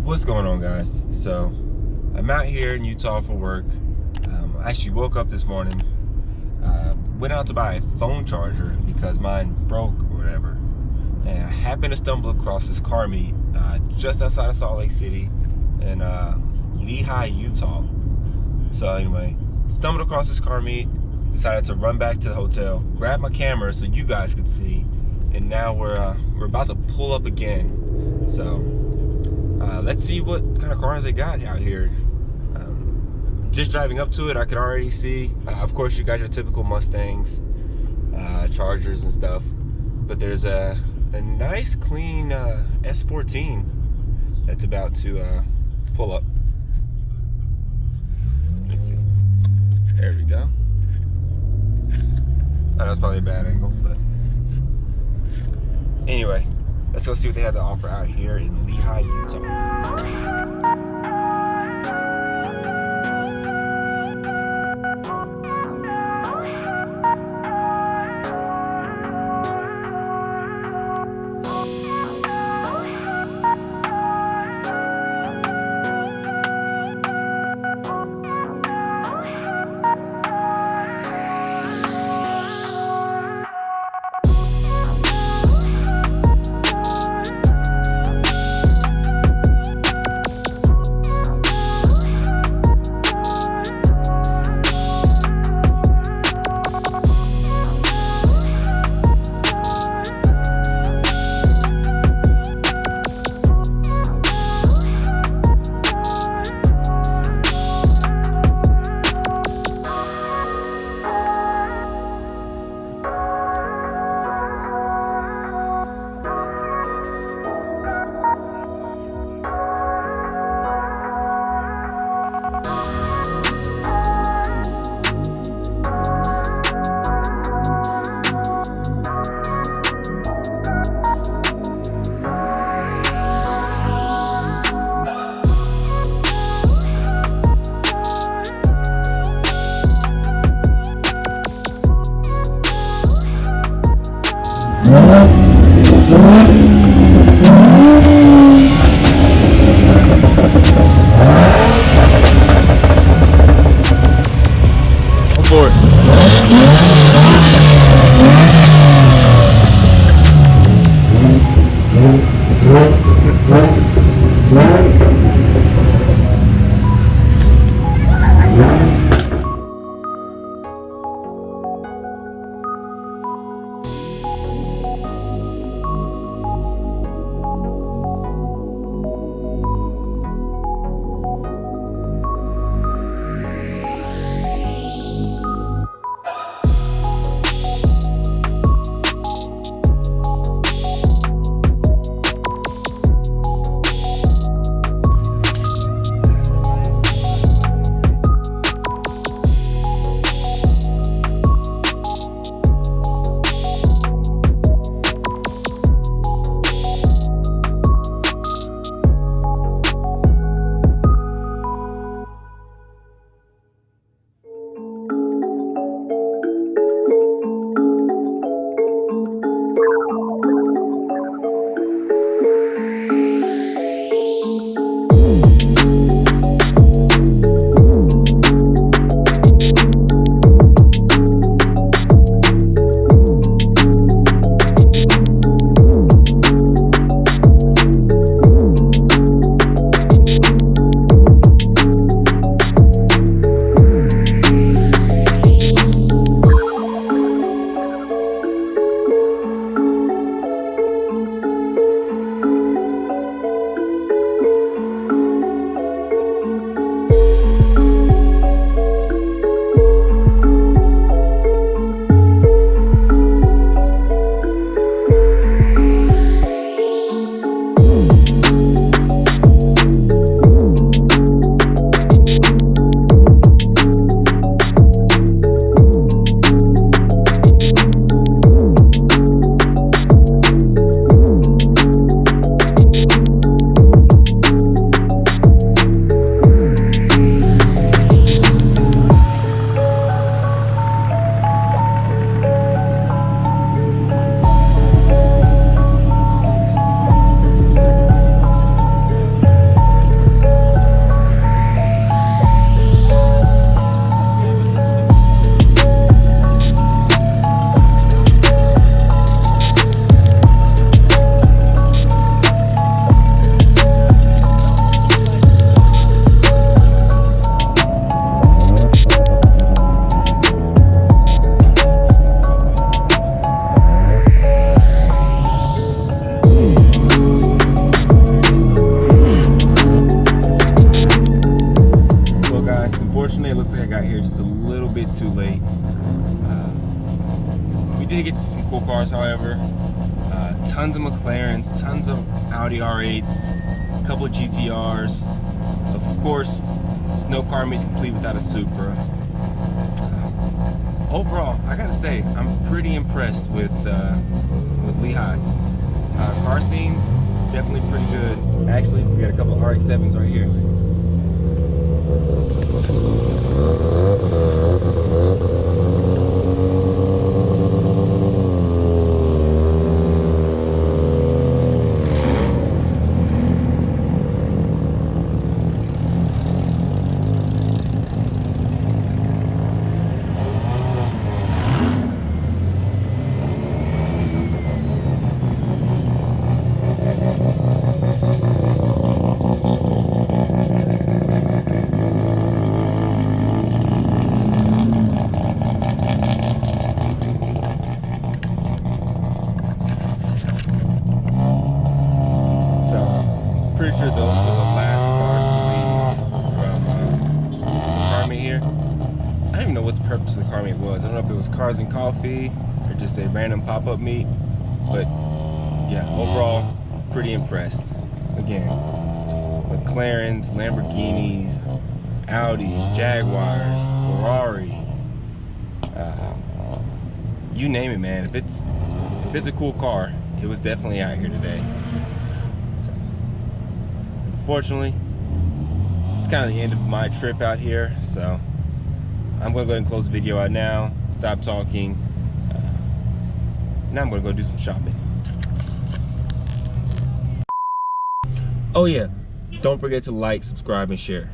What's going on, guys? So I'm out here in Utah for work. I actually woke up this morning, went out to buy a phone charger because mine broke or whatever, and I happened to stumble across this car meet just outside of Salt Lake City in Lehi, Utah. So anyway, stumbled across this car meet, decided to run back to the hotel, grab my camera so you guys could see, and now we're about to pull up again. So let's see what kind of cars they got out here. Just driving up to it, I could already see, of course, you got your typical Mustangs, Chargers and stuff, but there's a nice clean S14 that's about to pull up. Let's see. There we go. That was probably a bad angle, but anyway, let's go see what they have to offer out here in Lehi, Utah. just a little bit too late. We did get to some cool cars, however. Tons of McLarens, tons of Audi R8s, a couple of GTRs. Of course, no car meets complete without a Supra. Overall, I gotta say, I'm pretty impressed with Lehi. Car scene, definitely pretty good. Actually, we got a couple of RX-7s right here. Pretty sure those were the last cars to leave from the car meet here. I don't even know what the purpose of the car meet was. I don't know if it was cars and coffee or just a random pop-up meet, but yeah, overall, pretty impressed. Again, McLarens, Lamborghinis, Audis, Jaguars, Ferrari, you name it, man. If it's a cool car, it was definitely out here today. Unfortunately, it's kind of the end of my trip out here, so I'm going to go ahead and close the video out now, stop talking. Now I'm going to go do some shopping. Oh yeah, don't forget to like, subscribe, and share.